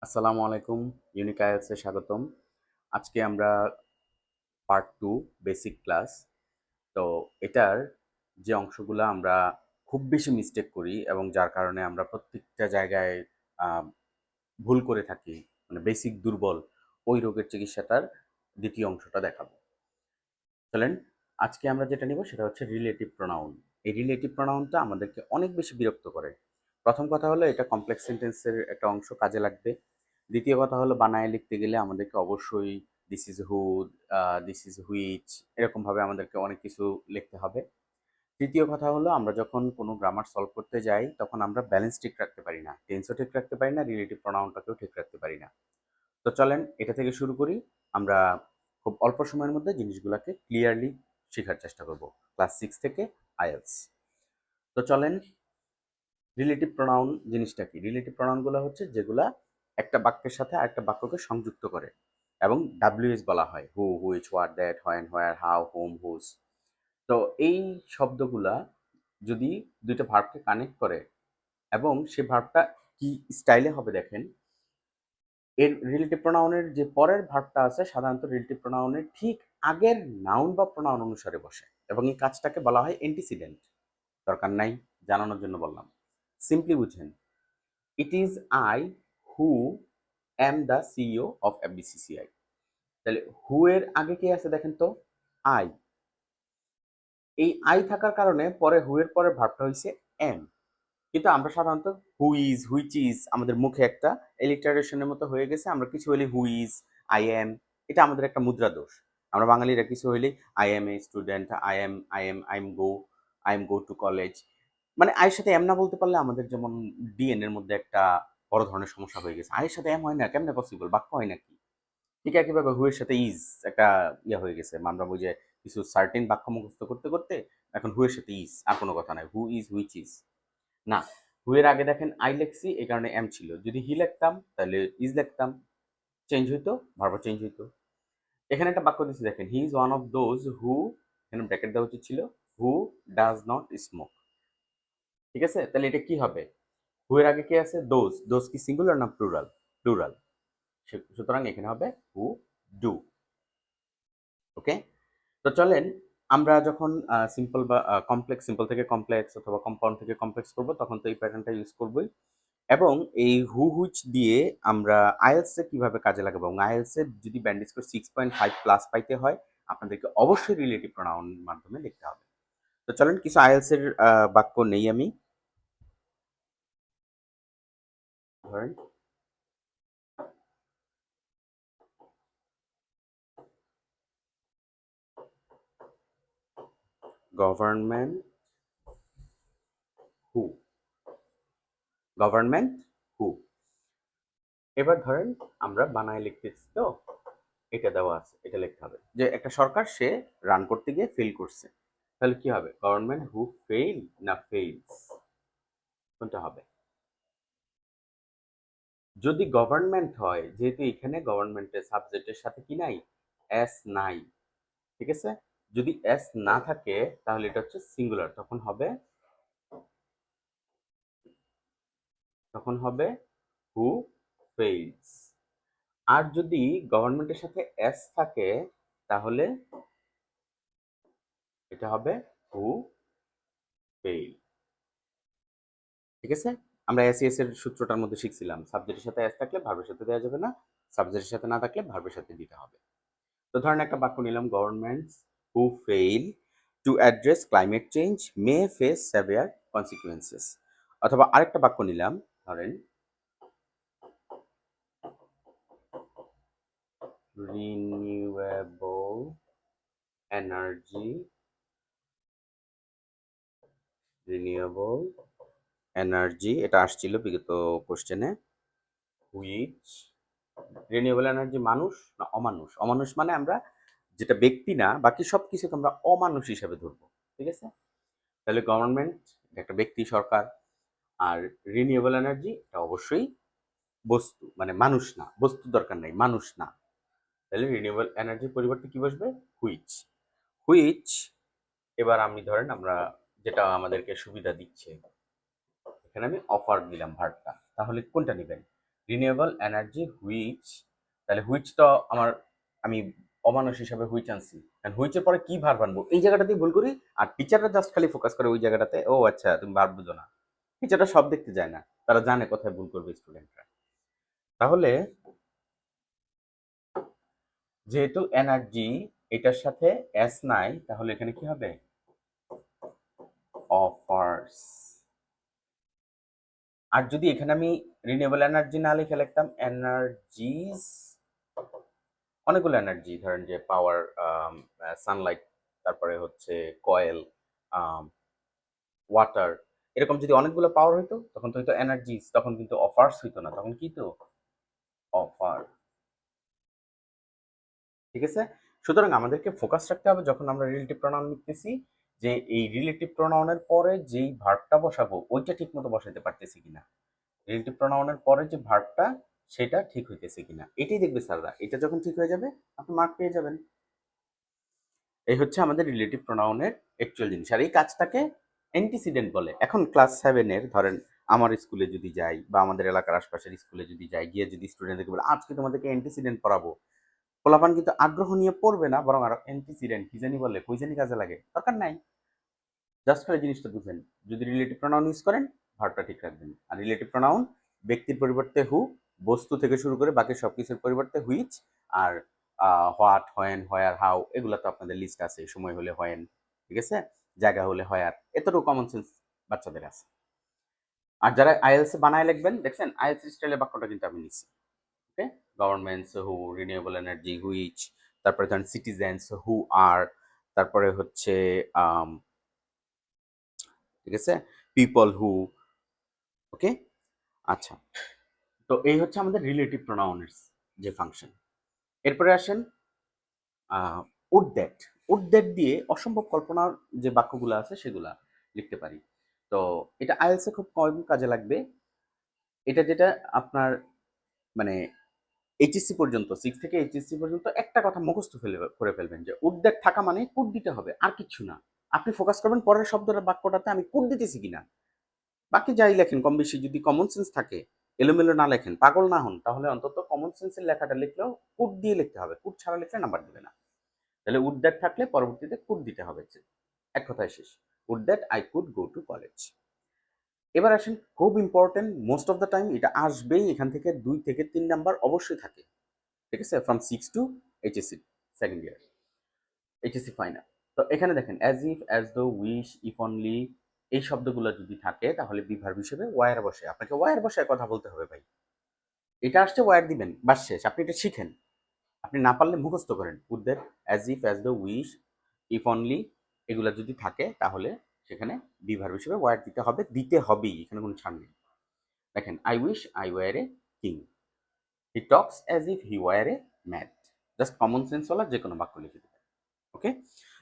আসসালামু আলাইকুম। ইউনিক আইএলসে স্বাগতম। আজকে আমরা পার্ট 2 বেসিক ক্লাস। তো এটার যে অংশগুলো আমরা খুব বেশি মিস্টেক করি এবং যার কারণে আমরা প্রত্যেকটা জায়গায় ভুল করে থাকি, মানে বেসিক দুর্বল, ওই রোগের চিকিৎসাটার দ্বিতীয় অংশটা দেখাবো। চলেন, আজকে আমরা যেটা নিব সেটা হচ্ছে রিলেটিভ প্রোনাউন। এই রিলেটিভ প্রোনাউনটা আমাদেরকে অনেক বেশি বিরক্ত করে। প্রথম কথা হলো এটা কমপ্লেক্স সেন্টেন্সের একটা অংশ, কাজে লাগবে। দ্বিতীয় কথা হলো বানায় লিখতে গেলে আমাদেরকে অবশ্যই this is who, this is which, এরকমভাবে আমাদেরকে অনেক কিছু লিখতে হবে। তৃতীয় কথা হলো আমরা যখন কোনো গ্রামার সলভ করতে যাই তখন আমরা ব্যালেন্স ঠিক রাখতে পারি না, টেন্সও ঠিক রাখতে পারি না, রিলেটিভ প্রোনাউনটাকেও ঠিক রাখতে পারি না। তো চলেন এটা থেকে শুরু করি। আমরা খুব অল্প সময়ের মধ্যে জিনিসগুলোকে ক্লিয়ারলি শেখার চেষ্টা করব, ক্লাস 6 থেকে আইএলস। তো চলেন, রিলেটিভ প্রোনাউন জিনিসটা কি? রিলেটিভ প্রোনাউনগুলো হচ্ছে যেগুলা একটা বাক্যের সাথে আরেকটা বাক্যকে সংযুক্ত করে এবং ডাব্লিউএস বলা হয়, who, which, what, that, when, where, how, whom, whose. তো এই শব্দগুলা যদি দুইটা ভার্বকে কানেক্ট করে এবং সে ভার্বটা কি স্টাইলে হবে দেখেন। এর রিলেটিভ প্রোনাউনের যে পরের ভার্বটা আছে সাধারণত রিলেটিভ প্রোনাউনের ঠিক আগের নাউন বা প্রোনাউন অনুসারে বসে এবং এই কাজটাকে বলা হয় অ্যান্টিসিডেন্ট। দরকার নাই, জানানোর জন্য বললাম। সিম্পলি বুঝেন, it is I who am the CEO of FBCCI. তাহলে হু এর আগে কে আছে দেখেন তো, আই। এই আই থাকার কারণে পরে হু এর পরে ভার্বটা হইছে এম। কিন্তু আমরা সাধারণত হু ইজ, হুইচ ইজ আমাদের মুখে একটা এলিটারেশনের মতো হয়ে গেছে। আমরা কিছু হলে হু ইজ, আই এম, এটা আমাদের একটা মুদ্রা দোষ। আমরা বাঙালিরা কিছু হইলে I M a student, I am go to college, মানে আয়ের সাথে এম না বলতে পারলে আমাদের যেমন ডিএন এর মধ্যে একটা বড় ধরনের সমস্যা হয়ে গেছে। আয়ের সাথে এম হয় না, কেমনে পসিবল, বাক্য হয় নাকি? ঠিক একইভাবে হু এর সাথে ইজ একটা ইয়া হয়ে গেছে। আমরা বুঝে কিছু সার্টেন বাক্য মুখস্থ করতে করতে এখন হু এর সাথে ইজ, আর কোনো কথা নাই, হু ইজ, হুইচ ইজ না। হু এর আগে দেখেন আই লিখছি, এই কারণে এম ছিল। যদি হি লিখতাম তাহলে ইজ লিখতাম, চেঞ্জ হইতো, ভার্ব চেঞ্জ হইতো। এখানে একটা বাক্য দিচ্ছি দেখেন, he is one of those who, এখানে ব্র্যাকেট দেওয়া উচিত ছিল, হু ডাজ নট স্মোক। ঠিক আছে, তাহলে এটা কি হবে? হু এর আগে কি আছে? দোজ। দোজ কি সিঙ্গুলার না প্লুরাল? প্লুরাল। সুতরাং এখানে হবে হু ডু। ওকে, তো চলেন, আমরা যখন সিম্পল বা কমপ্লেক্স, সিম্পল থেকে কমপ্লেক্স অথবা কম্পাউন্ড থেকে কমপ্লেক্স করব তখন তো এই প্যাটার্নটা ইউজ করবই। এবং এই হু হুইচ দিয়ে আমরা আইএলস এ কিভাবে কাজে লাগাবো, এবং আইএলস এর যদি ব্যান্ড স্কোর 6.5 প্লাস পাইতে হয় আপনাদেরকে অবশ্যই রিলেটিভ প্রোনাউন মাধ্যমে লিখতে হবে। তো চলেন কিছু আইএলস এর বাক্য নেই আমি। ধরেন, গভর্নমেন্ট হু, গভর্নমেন্ট হু। এবার ধরেন আমরা বানায় লিখতেছি, তো এটা দেওয়া আছে, এটা লিখতে হবে যে একটা সরকার সে রান করতে গিয়ে ফেল করছে। তাহলে কি হবে? গভর্নমেন্ট হু ফেইল না ফেইলস, কোনটা হবে? যদি গভর্নমেন্ট হয়, যেহেতু এখানে গভর্নমেন্টের সাবজেক্টের সাথে কি নাই, এস নাই, ঠিক আছে। যদি এস না থাকে তাহলে এটা হচ্ছে সিঙ্গুলার, তখন হবে হু ফেইলস। আর যদি গভর্নমেন্টের সাথে এস থাকে তাহলে এটা হবে হু ফেইল। ঠিক আছে, আমরা এসইএস এর সূত্রটার মধ্যে শিখছিলাম, সাবজেক্টের সাথে এস থাকলে ভার্বের সাথে দেওয়া যাবে না, সাবজেক্টের সাথে না থাকলে ভার্বের সাথে দিতে হবে। তো ধরেন একটা বাক্য নিলাম, governments who fail to address climate change may face severe consequences. অথবা আরেকটা বাক্য নিলাম, ধরেন রিনিউয়েবল এনার্জি, রিনিউয়েবল এনার্জি এটা আসছিল বিগত কোশ্চেনে, হুইচ, রিনিউয়েবল এনার্জি মানুষ না অমানুষ? অমানুষ মানে আমরা যেটা ব্যক্তি না, বাকি সব কিছুকে আমরা অমানুষ হিসাবে ধরবো। ঠিক আছে, তাহলে গভর্নমেন্ট একটা ব্যক্তি, সরকার। আর রিনিউয়েবল এনার্জি এটা অবশ্যই বস্তু, মানে মানুষ না, বস্তু দরকার নাই, মানুষ না। তাহলে রিনিউয়েবল এনার্জির পরিবর্তে কি বসবে? হুইচ। হুইচ, এবার আমি ধরেন আমরা যেটা আমাদেরকে সুবিধা দিচ্ছে, এখানে আমি অফার দিলাম ভার্বটা, তাহলে কোনটা নেবেন? রিনিউয়েবল এনার্জি হুইচ, তাহলে হুইচ তো আমার, আমি অমানুষ হিসাবে হুইচ আনছি, কারণ হুইচের পরে কি ভার্ব আনবো এই জায়গাটাতেই ভুল করি। আর টিচাররা জাস্ট খালি ফোকাস করে ওই জায়গাটাতে, ও আচ্ছা তুমি ভার্ব বুঝো না। টিচাররা সব দেখতে যায় না, তারা জানে কোথায় ভুল করবে স্টুডেন্টরা। তাহলে যেহেতু এনার্জি এটার সাথে এস নাই, তাহলে এখানে কি হবে, অফার্স। আর যদি এখানে আমি রিনিউয়েবল এনার্জি না লিখে লিখতাম এনার্জিজ, অনেকগুলো এনার্জি, ধরেন যে পাওয়ার, সানলাইট, তারপরে হচ্ছে কয়েল, ওয়াটার, এরকম যদি অনেকগুলো পাওয়ার হইতো তখন তো হয়তো এনার্জিজ, তখন কিন্তু অফার্স হইতো না, তখন কি তো অফার। ঠিক আছে, সুতরাং আমাদেরকে ফোকাস রাখতে হবে যখন আমরা রিলেটিভ প্রোনাউন লিখতেছি, যে এই রিলেটিভ প্রোনাউনের পরে যেই ভার্বটা বসাবো ওইটা ঠিক মতো বসাইতে পারতেছি কিনা, রিলেটিভ প্রোনাউনের পরে যে ভার্বটা সেটা ঠিক হইতেছে কিনা, এটাই দেখবে স্যাররা। এটা যখন ঠিক হয়ে যাবে আপনি মার্ক পেয়ে যাবেন। এই হচ্ছে আমাদের রিলেটিভ প্রোনাউনের অ্যাকচুয়াল জিনিস, আর এই কাজটাকে অ্যান্টিসিডেন্ট বলে। এখন ক্লাস 7-এর ধরেন আমার স্কুলে যদি যাই বা আমাদের এলাকার আশপাশের স্কুলে যদি যাই, গিয়ে যদি স্টুডেন্টদেরকে বলে আজকে তোমাদেরকে অ্যান্টিসিডেন্ট পড়াবো, পোলাপান কিন্তু আগ্রহ নিয়ে পড়বে না, বরং আরো অ্যান্টিসিডেন্ট কি জানি বলে, কই জানি কাজে লাগে, দরকার নাই। জাস্ট খালি জিনিসটা বুঝেন, যদি রিলেটিভ প্রোনাউন ইউজ করেন ভার্বটা ঠিক রাখবেন। আর রিলেটিভ প্রোনাউন ব্যক্তির পরিবর্তে হু, বস্তু থেকে শুরু করে বাকি সবকিছুর পরিবর্তে হুইচ, আর হোয়াট, হোয়েন, হোয়ার, হাউ, এগুলো তো আপনাদের লিস্ট আছে, সময় হলে হোয়েন, ঠিক আছে, জায়গা হলে হোয়ার, এতটুকু কমন সেন্স বাচ্চাদের আছে। আর যারা আইএলস বানায় লিখবেন, দেখছেন আইএলস স্টাইলের বাক্যটা কিন্তু আমি নিচ্ছি। Okay, governments who, renewable energy which, তারপরে ধরেন সিটিজেন্স হু আর, তারপরে হচ্ছে ঠিক আছে, পিপল হু। ওকে, আচ্ছা, তো এই হচ্ছে আমাদের রিলেটিভ প্রোনাউনের যে ফাংশন। এরপরে আসেন উড দ্যাট। উড দ্যাট দিয়ে অসম্ভব কল্পনার যে বাক্যগুলো আছে সেগুলা লিখতে পারি। তো এটা আইএলস এ খুব কম কাজে লাগবে। এটা যেটা আপনার মানে এইচএসসি পর্যন্ত, 6 থেকে এইচএসসি পর্যন্ত একটা কথা মুখস্থ করে ফেলবেন যে উড দ্যাট থাকা মানে কুড দিতে হবে, আর কিছু না। আপনি ফোকাস করবেন পরের শব্দটা বাক্যটাতে আমি কুড দিতেছি কিনা। বাকি যাই লেখেন কম বেশি যদি কমন সেন্স থাকে, এলোমেলো না লেখেন, পাগল না হন, তাহলে অন্তত কমন সেন্সের লেখাটা লিখলেও কুড দিয়ে লিখতে হবে, কুড ছাড়া লিখলে নাম্বার দিবে না। তাহলে উড দ্যাট থাকলে পরবর্তীতে কুড দিতে হবে, এক কথায় শেষ। Would that I could go to college. এবার আসেন খুব important, most of the time এটা আসবেই, এখান থেকে 2 থেকে 3 নাম্বার অবশ্যই থাকে, ঠিক আছে, from 6 to HSC second year, HSC final. তো এখানে দেখেন as if, as though, wish, if only, এই শব্দগুলো যদি থাকে তাহলে বিভার্ব হিসেবে ওয়ার বসে, আপনাকে ওয়ার বসায় কথা বলতে হবে ভাই। এটা আসছে ওয়ার দিবেন, বাস শেষ, আপনি এটা শিখেন। আপনি না পারলে মুখস্থ করেন। Would that, as if, as the, wish, if only, এগুলো যদি থাকে তাহলে সেখানে বিভার্ব হিসেবে ওয়ার দিতে হবে, দিতে হবেই, এখানে কোনো ছাড় নেই। দেখেন I wish I were a king, he talks as if he war A mad. Just common sense ওয়ালা যে কোনো বাক্য লিখে দেবেন। ওকে,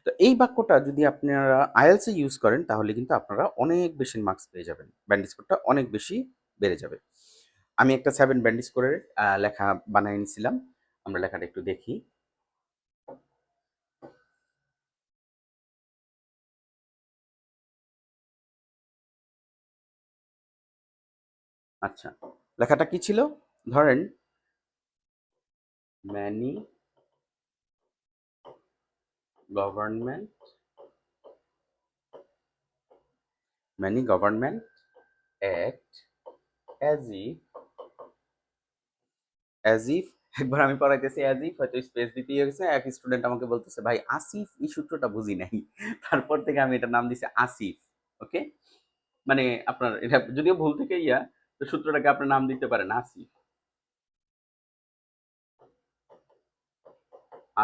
তো এই বাক্যটা যদি আপনারা আইএলস এ ইউজ করেন তাহলে কিন্তু আপনারা অনেক বেশি মার্কস পেয়ে যাবেন, ব্যান্ড স্কোরটা অনেক বেশি বেড়ে যাবে। আমি একটা 7 ব্যান্ড স্কোরের লেখা বানিয়ে নিয়েছিলাম, আমরা লেখাটা একটু দেখি। আচ্ছা, লেখাটা কি ছিল, ধরেন many government, many government act as if, as if, একবার আমি পড়াইতেছি অ্যাজ ইফ, হয়তো স্পেস দিতেই গেছে, এক স্টুডেন্ট আমাকে বলতেছে ভাই আসিফ এই সূত্রটা বুঝি নাই, তারপর থেকে আমি এটা নাম দিছি আসিফ। ওকে, মানে আপনার এটা যদিও ভুল থেকে তো সূত্রটাকে আপনার নাম দিতে পারেন আসিফ,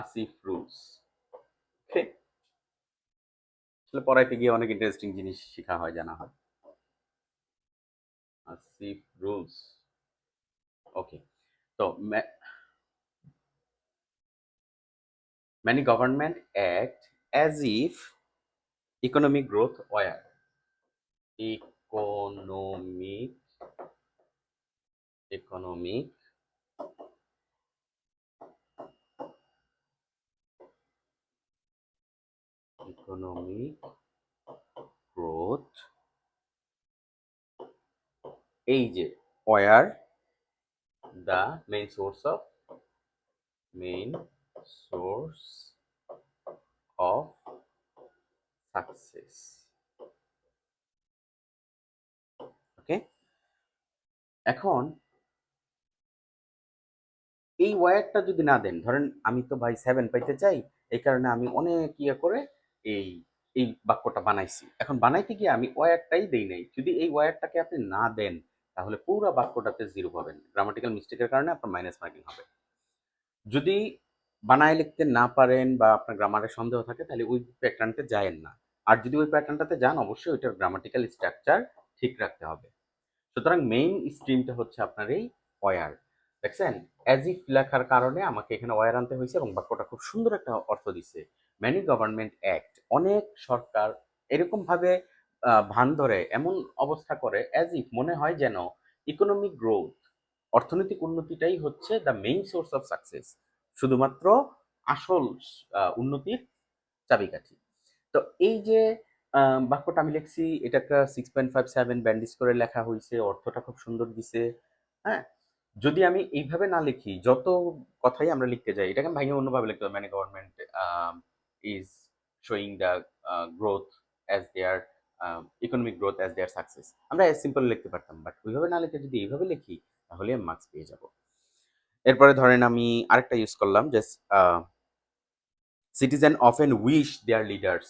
আসিফ রুলস। ওকে, আসলে পড়াইতে গিয়ে অনেক ইন্টারেস্টিং জিনিস শেখা হয়, জানা হয়। আসিফ রুলস। ওকে, তো many government act as if economic growth were, economic, economic economic growth, এই যে were the main source of success. Okay, এখন এই ওয়ারটা যদি না দেন, ধরেন আমি তো ভাই 7 পাইতে চাই, এই কারণে আমি অনেক করে এই এই বাক্যটা বানাইছি। এখন বানাইতে গিয়ে আমি ওয়ারটাই দেই নাই। যদি এই ওয়ারটাকে আপনি না দেন, তাহলে পুরো বাক্যটাতে 0 পাবেন। গ্রামাটিক্যাল মিস্টেকের কারণে আপনার মাইনাস মার্কিং হবে। যদি বানায় লিখতে না পারেন বা আপনার গ্রামারে সন্দেহ থাকে, তাহলে ওই প্যাটার্নতে যায়েন না। আর যদি ওই প্যাটার্নটাতে যান, অবশ্যই ওইটার গ্রামাটিক্যাল স্ট্রাকচার ঠিক রাখতে হবে। সুতরাং মেইন স্ট্রিমটা হচ্ছে আপনার এই ওয়ার। দেখছেন, অ্যাজ ইফ লেখার কারণে আমাকে এখানে ওয়ার আনতে হয়েছে এবং বাক্যটা খুব সুন্দর একটা অর্থ দিচ্ছে। ম্যানি গভর্নমেন্ট অ্যাক্ট, অনেক সরকার এরকম ভাবে ভান ধরে, এমন অবস্থা করে অ্যাজ ইফ, মনে হয় যেন ইকোনমিক গ্রোথ, অর্থনৈতিক উন্নতিটাই হচ্ছে the main source of success, শুধুমাত্র আসল উন্নতির চাবিকাঠি। তো এই যে বাক্যটা আমি লিখছি, এটা একটা 6.57 ব্যান্ডিজ করে লেখা হয়েছে, অর্থটা খুব সুন্দর দিছে। হ্যাঁ, যদি আমি এইভাবে না লিখি, যত কথাই আমরা লিখতে যাই, এটাকে আমি ভাঙিয়ে অন্যভাবে লিখতে হবে। মানে government is showing the growth as their economic growth as their success, আমরা সিম্পল লিখতে পারতাম, বাট ওইভাবে না লিখে যদি এইভাবে লিখি, তাহলে আমি মার্কস পেয়ে যাব। এরপরে ধরেন আমি আরেকটা ইউজ করলাম, যে citizens often wish their leaders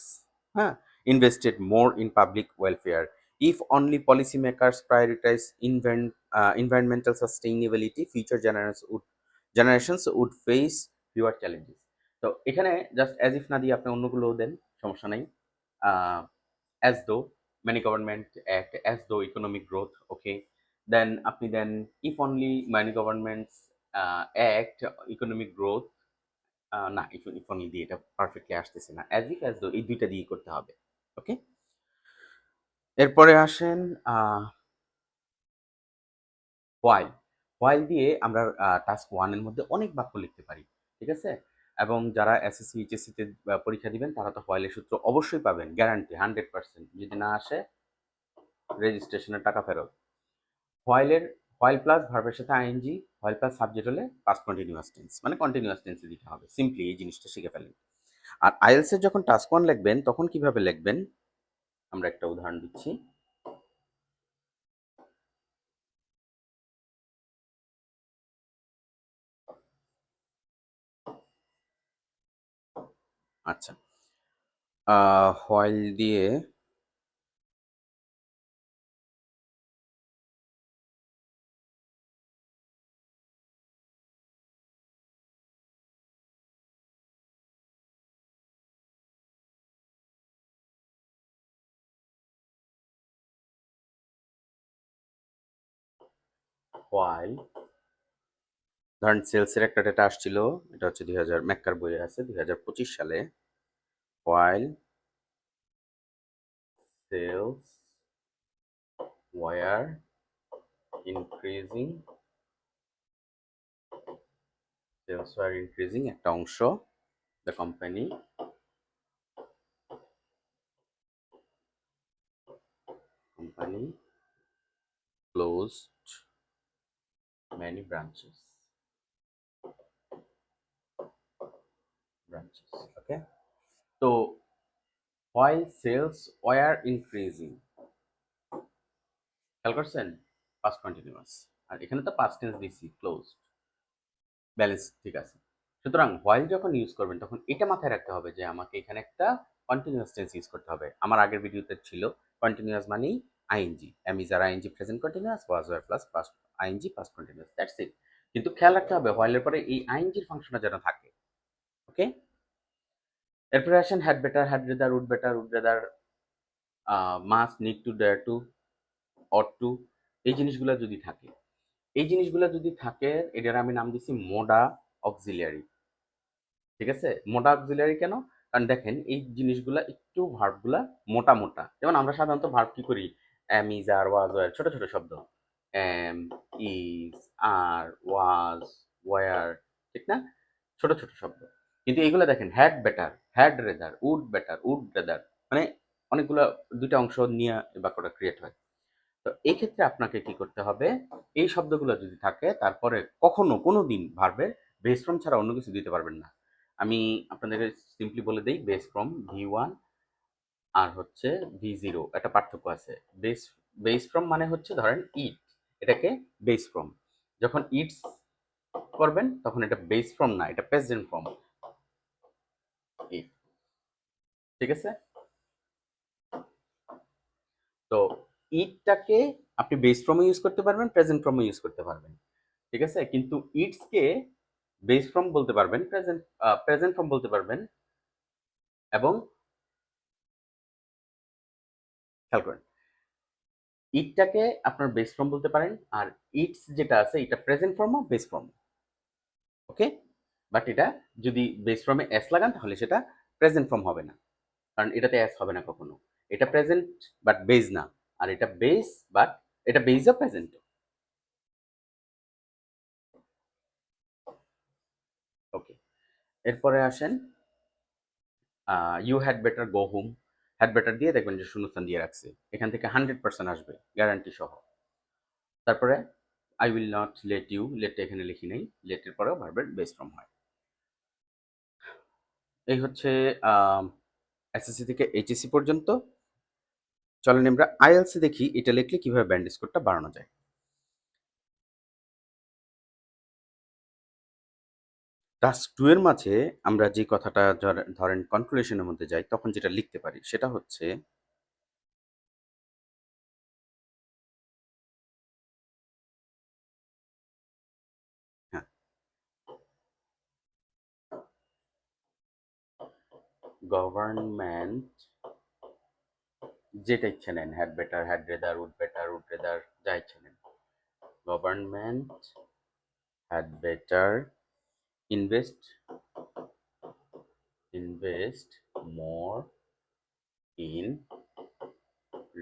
invested more in public welfare. If only policymakers prioritize environmental sustainability, future generations would face fewer challenges. তো এখানে জাস্ট অ্যাজ ইফ না দিয়ে আপনি অন্যগুলো দেন, সমস্যা নাই। As though, many government act, as though economic growth, okay, then আপনি দেন if only many governments act economic growth, না, ইফ অনলি দিয়ে এটা পারফেক্টলি আসতেছে না, অ্যাজ ইফ অ্যাজ দো, এই দুইটা দিয়ে করতে হবে। ওকে, এরপরে আসেন হোয়াইল। হোয়াইল দিয়ে আমরা টাস্ক 1 এর মধ্যে অনেক বাক্য লিখতে পারি, ঠিক আছে? এবং যারা এসএসসি এইচএসসি তে পরীক্ষা দিবেন, তারা তো হোয়াইলের সূত্র অবশ্যই পাবেন, গ্যারান্টি 100%। যদি না আসে, রেজিস্ট্রেশনের টাকা ফেরত। হোয়াইলের হোয়াইল প্লাস ভার্বের সাথে আইএনজি, হোয়াইল প্লাস সাবজেক্ট হলে পাস্ট কন্টিনিউয়াস টেন্স, মানে কন্টিনিউয়াস টেন্সে দিতে হবে। সিম্পলি এই জিনিসটা শিখে ফেলেন। আর আইএলস এর যখন টাস্ক 1 লিখবেন, তখন কিভাবে লিখবেন আমরা একটা উদাহরণ দিচ্ছি। আচ্ছা, হোয়াইল দিয়ে হোয়াইল, ধরেন সেলসের একটা ডেটা আসছিল, এটা হচ্ছে 2000, ম্যাক্কার বইয়ে আছে 2025 সালে। While sales were increasing, sales were increasing একটা অংশ, the company closed many branches, okay? তো while sales were increasing, খেয়াল করছেন, পাস্ট কন্টিনিউয়াস, আর এখানে তো পাস্ট টেন্স দিছি, ক্লোজড, ব্যালেন্স ঠিক আছে। সুতরাং হোয়াইল যখন ইউজ করবেন, তখন এটা মাথায় রাখতে হবে যে আমাকে এখানে একটা কন্টিনিউয়াস টেন্স ইউজ করতে হবে। আমার আগের ভিডিওতে ছিল কন্টিনিউয়াস মানেই ING, am is are ING present continuous, was were plus past ING past continuous, that's it. কিন্তু খেয়াল রাখতে হবে হোয়াইলের পরে এই আইএনজির ফাংশনটা যেন থাকে। ওকে, এরপরে আসেন had better, had rather, would better, would rather, must, need to, dare to, ought to, এই জিনিসগুলো যদি থাকে, এটার আমি নাম দিচ্ছি মোডা অক্সিলিয়ারি। ঠিক আছে, মোটা অক্সিলারি কেন? কারণ দেখেন এই জিনিসগুলা একটু ভার্বগুলা মোটা মোটা, যেমন আমরা সাধারণত ভার্ব কি করি, am is are was were, ছোট ছোট শব্দ, am is are was were, ঠিক না? ছোট ছোট শব্দ। কিন্তু এইগুলো দেখেন, had better, had rather, would better, would rather, মানে অনেকগুলো, দুইটা অংশ নিয়ে এই বাক্যটা ক্রিয়েট হয়। তো এই ক্ষেত্রে আপনাকে কি করতে হবে, এই শব্দগুলো যদি থাকে তারপরে কখনো কোনো দিন ভার্বের বেস ফ্রম ছাড়া অন্য কিছু দিতে পারবেন না। আমি আপনাদেরকে সিম্পলি বলে দিই, বেস ফ্রম V1 আর হচ্ছে V0 একটা পার্থক্য আছে। বেস বেস ফ্রম মানে হচ্ছে ধরেন ইট, এটাকে বেস ফ্রম। যখন ইটস করবেন তখন এটা বেস ফ্রম না, এটা প্রেজেন্ট ফ্রম ইট। ঠিক আছে? তো ইটটাকে আপনি বেস ফর্মে ইউজ করতে পারবেন, প্রেজেন্ট ফর্মে ইউজ করতে পারবেন। ঠিক আছে? কিন্তু ইটসকে বেস ফর্ম বলতে পারবেন, প্রেজেন্ট ফর্ম বলতে পারবেন, এবং খেয়াল করেন, ইটটাকে আপনার বেস ফর্ম বলতে পারেন, আর ইটস যেটা আছে এটা প্রেজেন্ট ফর্মও বেস ফর্ম। ওকে? বাট এটা যদি বেস ফর্মে এস লাগান তাহলে সেটা প্রেজেন্ট ফর্ম হবে না, কারণ এটাতে এস হবে না কখনো। এটা প্রেজেন্ট বাট বেস না, আর এটা বেস বাট এটা বেসও প্রেজেন্ট। ওকে, এরপরে আসেন you had better go home. Had better দিয়ে দেখবেন যে শূন্যস্থান দিয়ে রাখছে, এখান থেকে 100% আসবে গ্যারান্টি সহ। তারপরে I will not let you, লেটটা এখানে লিখি নেই, লেটের পরেও ভার্বের বেস ফর্ম হয়। এই হচ্ছে এসএসসি থেকে এইচএসসি পর্যন্ত। চলেন আমরা আইএলসি দেখি এটা লিখলে কিভাবে ব্যান্ড স্কোরটা বাড়ানো যায়। টাস্ক 2 এর মাঝে আমরা যে কথাটা ধরেন কনক্লুশনের মধ্যে যাই তখন যেটা লিখতে পারি সেটা হচ্ছে হ্যাঁ, গভর্নমেন্ট, যেটা ইচ্ছে নেন, had better, had rather, would rather, যা ইচ্ছে নেন। Government had better invest more in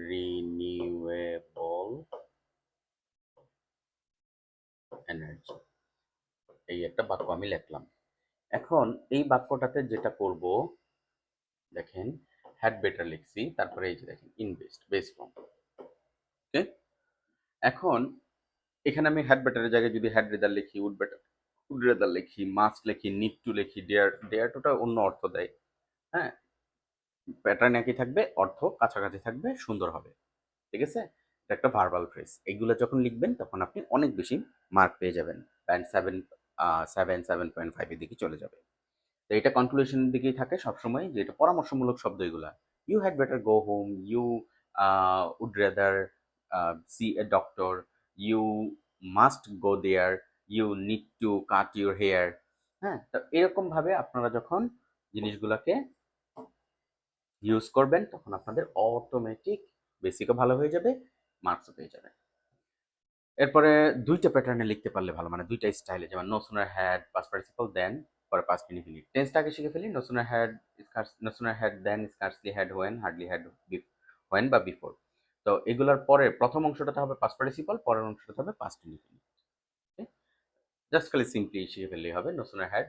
renewable energy। এই একটা বাক্য আমি লিখলাম। এখন এই বাক্যটাতে যেটা করব, দেখেন হ্যাড বেটার লিখছি, তারপরে এই যে দেখেন ইনভেস্ট বেস ফর্ম। ওকে, এখন এখানে আমি হ্যাড বেটারের জায়গায় যদি হ্যাড রেদার লিখি, উড রেদার লিখি, মাস্ট লিখি, নিড টু লিখি, ডেয়ার টুটা অন্য অর্থ দেয়। হ্যাঁ, প্যাটার্ন একই থাকবে, অর্থ কাছাকাছি থাকবে, সুন্দর হবে। ঠিক আছে? এটা একটা ভার্বাল ফ্রেজ। এগুলো যখন লিখবেন তখন আপনি অনেক বেশি মার্ক পেয়ে যাবেন, ব্যান্ড 7.5 এর দিকে চলে যাবে। তো এটা কনক্লুশনের দিকেই থাকে সবসময়, যে এটা পরামর্শমূলক শব্দ এগুলা। You had better go home, you would rather see a doctor, you must go there, you need to cut your hair. হ্যাঁ, তো এরকম ভাবে আপনারা যখন জিনিসগুলোকে ইউজ করবেন তখন আপনাদের অটোমেটিক বেসিকও ভালো হয়ে যাবে, মার্কসও পেয়ে যাবেন। এরপরে দুইটা প্যাটার্নে লিখতে পারলে ভালো, মানে দুইটা স্টাইলে, যেমন no sooner had past participle then পরে পাস্ট ইনডিফিনিট। টেন্সটা আগে শিখে ফেলি। No sooner had then, scarcely had when, hardly had when বা বিফোর। তো এগুলোর পরে প্রথম অংশটাতে হবে পাস্ট পার্টিসিপল, পরের অংশটাতে হবে পাস্ট ইনডিফিনিট। জাস্ট খালি সিম্পলি শিখে ফেললেই হবে। No sooner had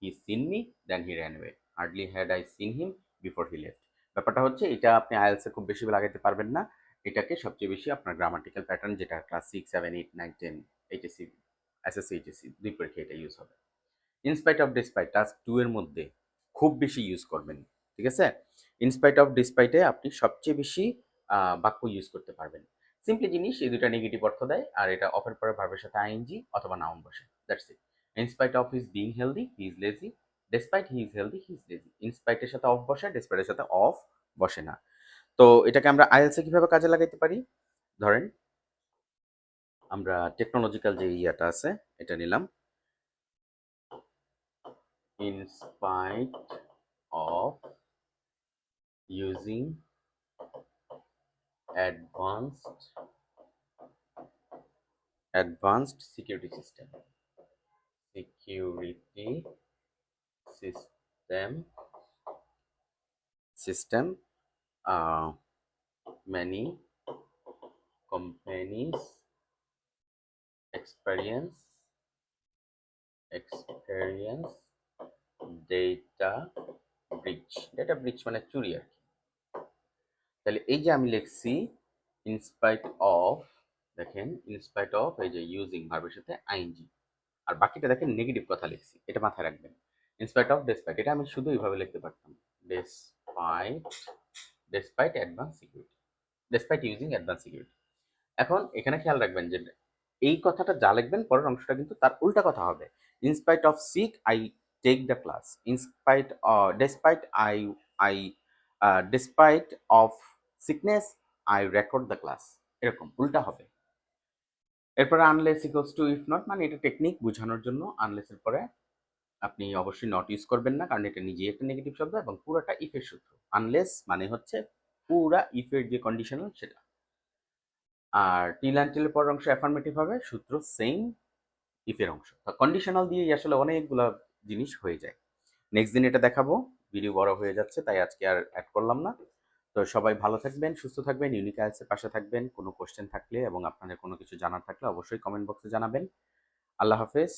he seen me then he ran away, hardly had I seen him before he left. ব্যাপারটা হচ্ছে এটা আপনি আইএলস এ খুব বেশি লাগাইতে পারবেন না, এটাকে সবচেয়ে বেশি আপনার গ্রামাটিক্যাল প্যাটার্ন, যেটা ক্লাস 6, 7, 8, 9, 10 এইচএসসি, এসএসসি এইচএসসি দুই পরীক্ষা এটা ইউজ হবে। ইনস্পাইট অফ ডিসপাইট টাস্ক 2 এর মধ্যে খুব বেশি ইউজ করবেন। ঠিক আছে? ইনস্পাইট অফ ডিসপাইটে আপনি সবচেয়ে বেশি বাক্য ইউজ করতে পারবেন। সিম্পলি জিনিস, এই দুইটা নেগেটিভ অর্থ দেয়, আর এটা অফের পরে ভার্বের সাথে আইএনজি অথবা নাউন বসে। That's it. In spite of his being healthy he is lazy, despite he is healthy he is lazy. ইনস্পাইটের সাথে অফ বসে, ডেসপাইটের সাথে অফ বসে না। তো এটাকে আমরা আইএলস এ কিভাবে কাজে লাগাইতে পারি? ধরেন আমরা টেকনোলজিক্যাল যে ইয়াটা আছে এটা নিলাম। In spite of using advanced security system system uh, many companies experience data breach মানে চুরি আর কি। তাহলে এই যে আমি লিখছি ইনস্পাইট অফ দেখেন ইনস্পাইট অফ, এই যে ইউজিং ভার্বের সাথে আইএনজি, আর বাকিটা দেখেন নেগেটিভ কথা লিখছি, এটা মাথায় রাখবেন। ইনস্পাইট অফ ডেসপাইট, এটা আমি শুধু এইভাবে লিখতে পারতাম, despite, despite advance security, despite using advance security. এখন এখানে খেয়াল রাখবেন যে এই কথাটা যা লিখবেন পরের অংশটা কিন্তু তার উল্টা কথা হবে। In spite of sick I take the class, in spite despite I despite of sickness I record the class, এরকম উল্টা হবে। এরপরে unless equals to if not, মানে এটা টেকনিক বোঝানোর জন্য। আনলেসের পরে আপনি অবশ্যই নট ইউজ করবেন না, কারণ এটা নিজেই একটা নেগেটিভ শব্দ এবং পুরাটা ইফের সূত্র। আনলেস মানে হচ্ছে পুরা ইফের যে কন্ডিশনাল সেটা। আর টিল আনটিলের পরের অংশ অ্যাফার্মেটিভ হবে, সূত্র সেম ইফের অংশ। কন্ডিশনাল দিয়েই আসলে অনেকগুলা জিনিস হয়ে যায়। নেক্সট দিন এটা দেখাবো। ভিডিও বড় হয়ে যাচ্ছে তাই আজকে আর অ্যাড করলাম না। তো সবাই ভালো থাকবেন, সুস্থ থাকবেন, ইউনিক আইএলটিএস এর পাশে থাকবেন। কোনো কোশ্চেন থাকলে এবং আপনাদের কোনো কিছু জানার থাকলে অবশ্যই কমেন্ট বক্সে জানাবেন। আল্লাহ হাফেজ।